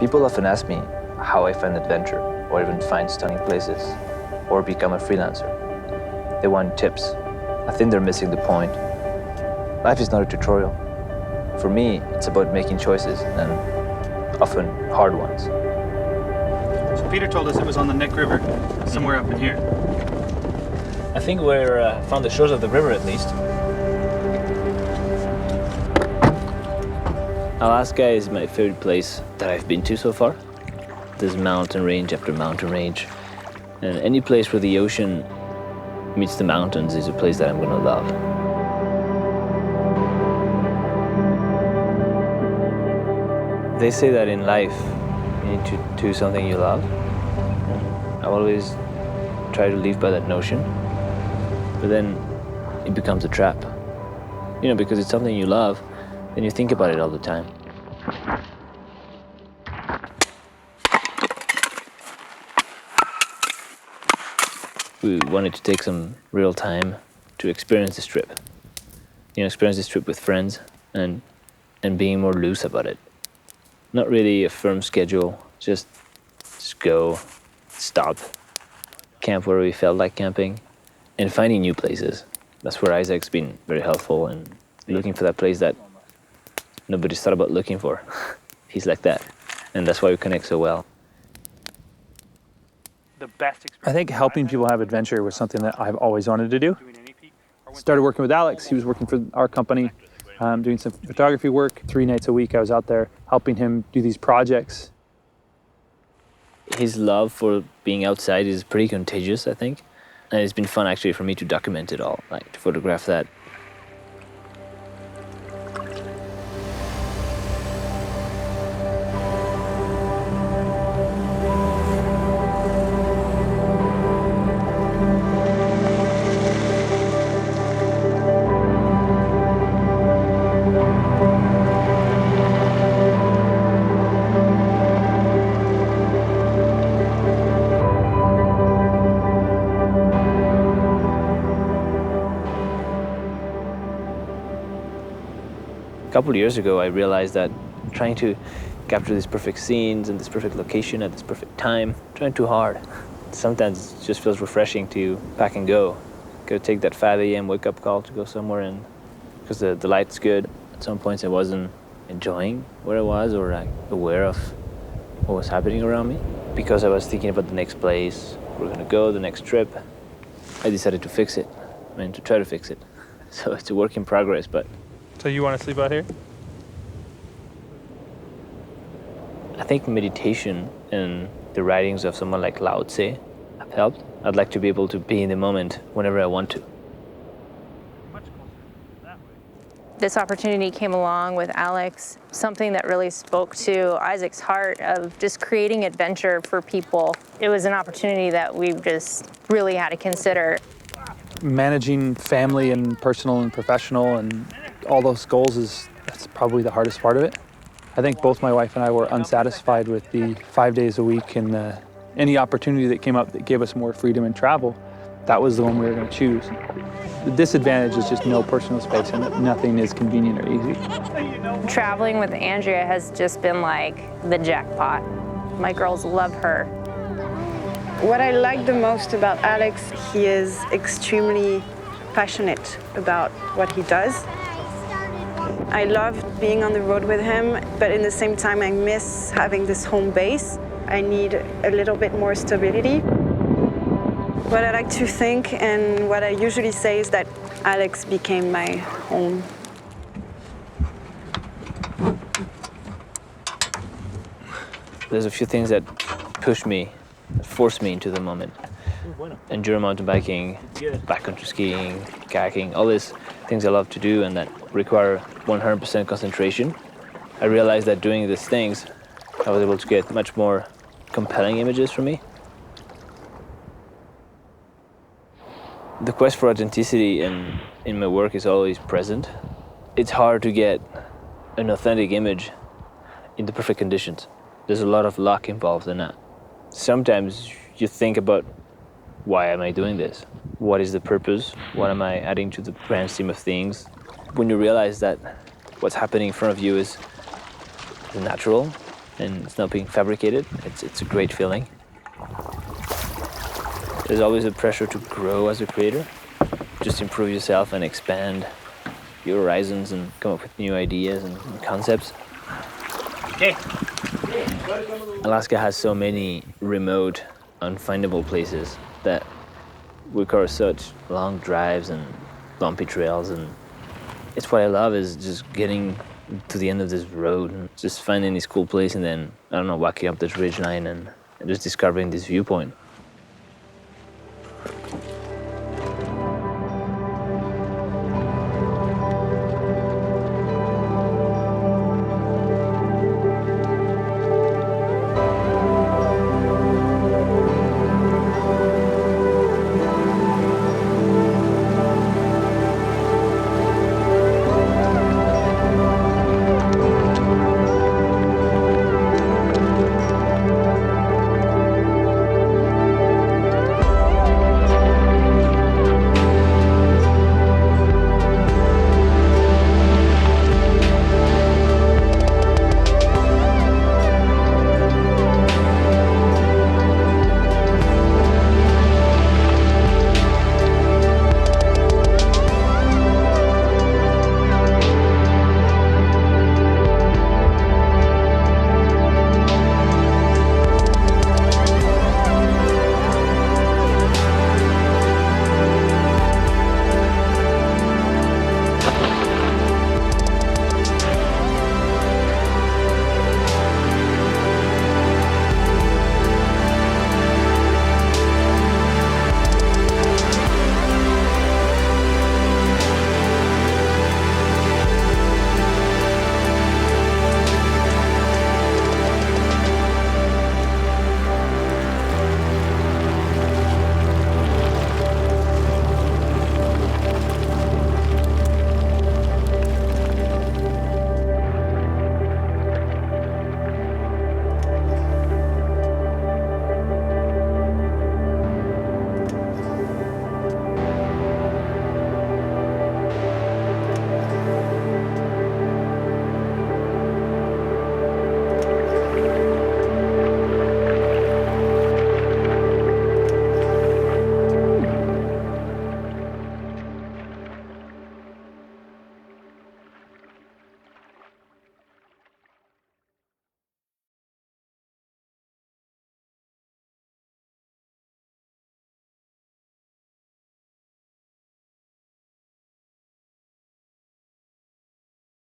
People often ask me how I find adventure, or even find stunning places, or become a freelancer. They want tips. I think they're missing the point. Life is not a tutorial. For me, it's about making choices, and often hard ones. So Peter told us it was on the Nick River, somewhere up in here. I think we're found the shores of the river at least. Alaska is my favorite place that I've been to so far. There's mountain range after mountain range. And any place where the ocean meets the mountains is a place that I'm going to love. They say that in life, you need to do something you love. I always try to live by that notion. But then it becomes a trap. You know, because it's something you love, then you think about it all the time. We wanted to take some real time to experience this trip. You know, experience this trip with friends and being more loose about it. Not really a firm schedule, just go, stop, camp where we felt like camping, and finding new places. That's where Isaac's been very helpful in looking for that place that nobody's thought about looking for. He's like that, and that's why we connect so well. I think helping people have adventure was something that I've always wanted to do. Started working with Alex. He was working for our company, doing some photography work. 3 nights a week I was out there helping him do these projects. His love for being outside is pretty contagious, I think. And it's been fun actually for me to document it all, like to photograph that. A couple of years ago, I realized that trying to capture these perfect scenes and this perfect location at this perfect time, trying too hard. Sometimes it just feels refreshing to pack and go. Go take that 5 a.m. wake-up call to go somewhere, and because the light's good. At some points I wasn't enjoying where I was or like aware of what was happening around me. Because I was thinking about the next place we're gonna go, the next trip, I decided to fix it. To try to fix it. So it's a work in progress, but. So you want to sleep out here? I think meditation and the writings of someone like Lao Tse have helped. I'd like to be able to be in the moment whenever I want to. This opportunity came along with Alex, something that really spoke to Isaac's heart of just creating adventure for people. It was an opportunity that we just really had to consider. Managing family and personal and professional and all those goals that's probably the hardest part of it. I think both my wife and I were unsatisfied with the 5 days a week, and any opportunity that came up that gave us more freedom and travel, that was the one we were going to choose. The disadvantage is just no personal space, and nothing is convenient or easy. Traveling with Andrea has just been like the jackpot. My girls love her. What I like the most about Alex, he is extremely passionate about what he does. I love being on the road with him, but in the same time, I miss having this home base. I need a little bit more stability. What I like to think and what I usually say is that Alex became my home. There's a few things that push me, that force me into the moment. Enduro mountain biking, backcountry skiing, kayaking, all these things I love to do and that require 100% concentration. I realized that doing these things, I was able to get much more compelling images for me. The quest for authenticity in my work is always present. It's hard to get an authentic image in the perfect conditions. There's a lot of luck involved in that. Sometimes you think about, why am I doing this? What is the purpose? What am I adding to the grand scheme of things? When you realize that what's happening in front of you is natural, and it's not being fabricated. It's a great feeling. There's always a pressure to grow as a creator, just improve yourself and expand your horizons and come up with new ideas and concepts. Okay. Alaska has so many remote, unfindable places that require such long drives and bumpy trails, and it's what I love is just getting to the end of this road and just finding this cool place and then, I don't know, walking up this ridgeline and just discovering this viewpoint.